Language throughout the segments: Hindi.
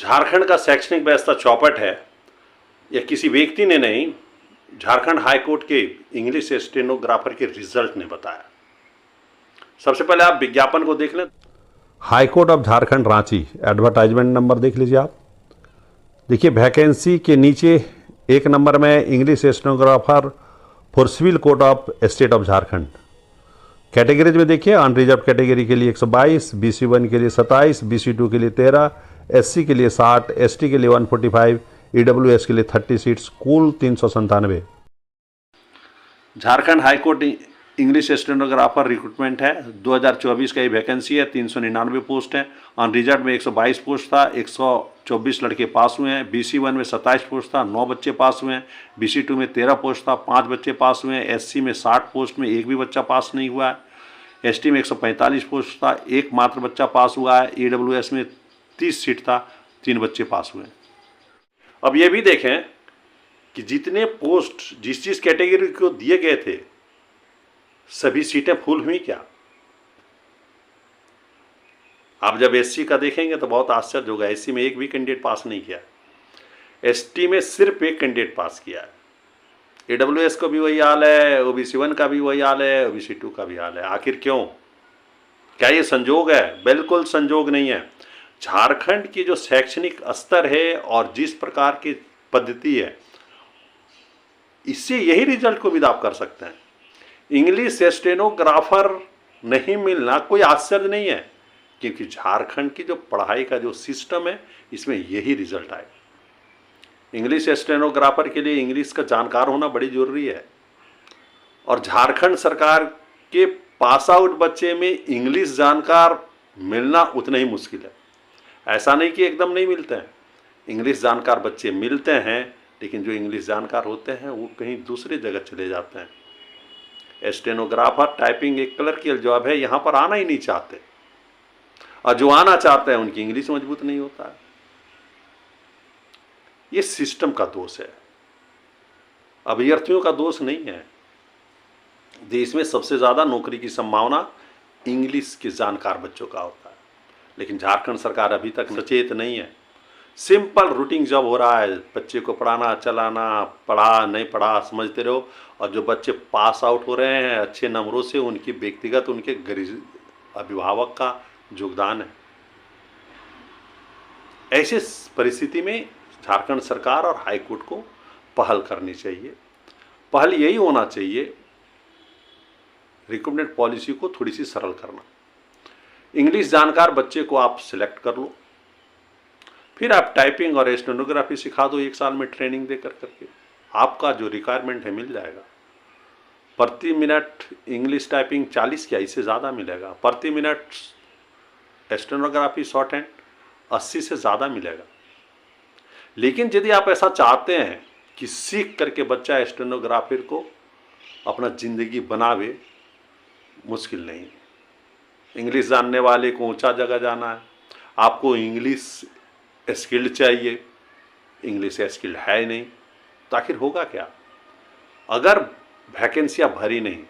झारखंड का शैक्षणिक व्यवस्था चौपट है, यह किसी व्यक्ति ने नहीं, झारखंड हाईकोर्ट के इंग्लिश स्टेनोग्राफर के रिजल्ट ने बताया। सबसे पहले आप विज्ञापन को देख लें। High court of Jharkhand Ranchi, advertisement number देख लीजिए आप। देखिए वैकेंसी के नीचे एक नंबर में English stenographer for civil court of state of Jharkhand. Categories में देखिए अनरिजर्व कैटेगरी के लिए 122, BC1 के लिए 27, BC2 के लिए 13, SC के लिए 60, ST के लिए 145, EWS के लिए 30 सीट्स, कुल 397। Jharkhand high court English stenographer recruitment है, 2024 का ये वैकेंसी है। 399 पोस्ट है। अनरिजर्व में 122 पोस्ट था, 124 लड़के पास हुए हैं। BC1 में 27 पोस्ट था, 9 बच्चे पास हुए हैं। BC2 में 13 पोस्ट था, 5 बच्चे पास हुए हैं। SC में 60 पोस्ट में एक भी बच्चा पास नहीं हुआ है। ST में 145 पोस्ट था, एक मात्र बच्चा पास हुआ है। EWS में 30 सीट था, 3 बच्चे पास हुए हैं। अब ये भी देखें कि जितने पोस्ट जिस कैटेगरी को दिए गए थे सभी सीटें फुल हुई क्या? आप जब SC का देखेंगे तो बहुत आश्चर्य होगा। SC में एक भी कैंडिडेट पास नहीं किया। ST में सिर्फ एक कैंडिडेट पास किया है। EWS का भी वही हाल है, OBC1 का भी वही हाल है, OBC2 का भी हाल है। आखिर क्यों? क्या ये संजोग है? बिल्कुल संजोग नहीं है। झारखंड की जो शैक्षणिक स्तर है और जिस प्रकार की पद्धति है, इससे यही रिजल्ट को भी आप कर सकते हैं। इंग्लिश स्टेनोग्राफर नहीं मिलना कोई आश्चर्य नहीं है, क्योंकि झारखंड की जो पढ़ाई का जो सिस्टम है इसमें यही रिजल्ट आए। इंग्लिश स्टेनोग्राफर के लिए इंग्लिश का जानकार होना बड़ी जरूरी है, और झारखंड सरकार के पास आउट बच्चे में इंग्लिश जानकार मिलना उतना ही मुश्किल है। ऐसा नहीं कि एकदम नहीं मिलते हैं, इंग्लिश जानकार बच्चे मिलते हैं, लेकिन जो इंग्लिश जानकार होते हैं वो कहीं दूसरी जगह चले जाते हैं। स्टेनोग्राफर टाइपिंग एक क्लर्कियल जॉब है, यहाँ पर आना ही नहीं चाहते, और जो आना चाहते हैं उनकी इंग्लिश मजबूत नहीं होता है। ये सिस्टम का दोष है, अभ्यर्थियों का दोष नहीं है। देश में सबसे ज़्यादा नौकरी की संभावना इंग्लिश के जानकार बच्चों का होता है, लेकिन झारखंड सरकार अभी तक सचेत नहीं है। सिंपल रूटीन जॉब हो रहा है, बच्चे को पढ़ाना चलाना, पढ़ा नहीं पढ़ा समझते रहो, और जो बच्चे पास आउट हो रहे हैं अच्छे नंबरों से, उनकी व्यक्तिगत उनके अभिभावक का योगदान है। ऐसी परिस्थिति में झारखंड सरकार और हाईकोर्ट को पहल करनी चाहिए। पहल यही होना चाहिए, रिक्रूटमेंट पॉलिसी को थोड़ी सी सरल करना। इंग्लिश जानकार बच्चे को आप सिलेक्ट कर लो, फिर आप टाइपिंग और स्टेनोग्राफी सिखा दो 1 साल में ट्रेनिंग देकर करके, आपका जो रिक्वायरमेंट है मिल जाएगा। प्रति मिनट इंग्लिश टाइपिंग 40 क्या इससे ज़्यादा मिलेगा, प्रति मिनट स्टेनोग्राफी शॉर्ट हैंड 80 से ज़्यादा मिलेगा। लेकिन यदि आप ऐसा चाहते हैं कि सीख करके बच्चा स्टेनोग्राफर को अपना ज़िंदगी बनावे, मुश्किल नहीं। इंग्लिश जानने वाले को ऊंचा जगह जाना है, आपको इंग्लिश स्किल्ड चाहिए, इंग्लिश स्किल्ड है नहीं, तो आखिर होगा क्या? अगर वैकेंसियाँ भरी नहीं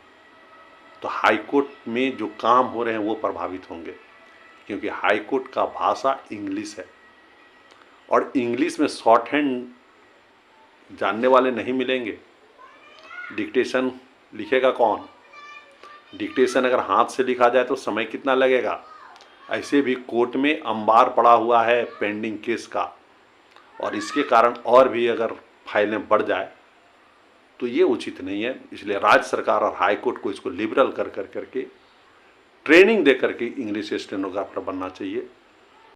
तो हाईकोर्ट में जो काम हो रहे हैं वो प्रभावित होंगे, क्योंकि हाईकोर्ट का भाषा इंग्लिश है, और इंग्लिश में शॉर्ट हैंड जानने वाले नहीं मिलेंगे। डिक्टेशन लिखेगा कौन? डिक्टेशन अगर हाथ से लिखा जाए तो समय कितना लगेगा? ऐसे भी कोर्ट में अंबार पड़ा हुआ है पेंडिंग केस का, और इसके कारण और भी अगर फाइलें बढ़ जाए तो ये उचित नहीं है। इसलिए राज्य सरकार और हाईकोर्ट को इसको लिबरल कर करके ट्रेनिंग दे करके इंग्लिश स्टेनोग्राफर बनना चाहिए।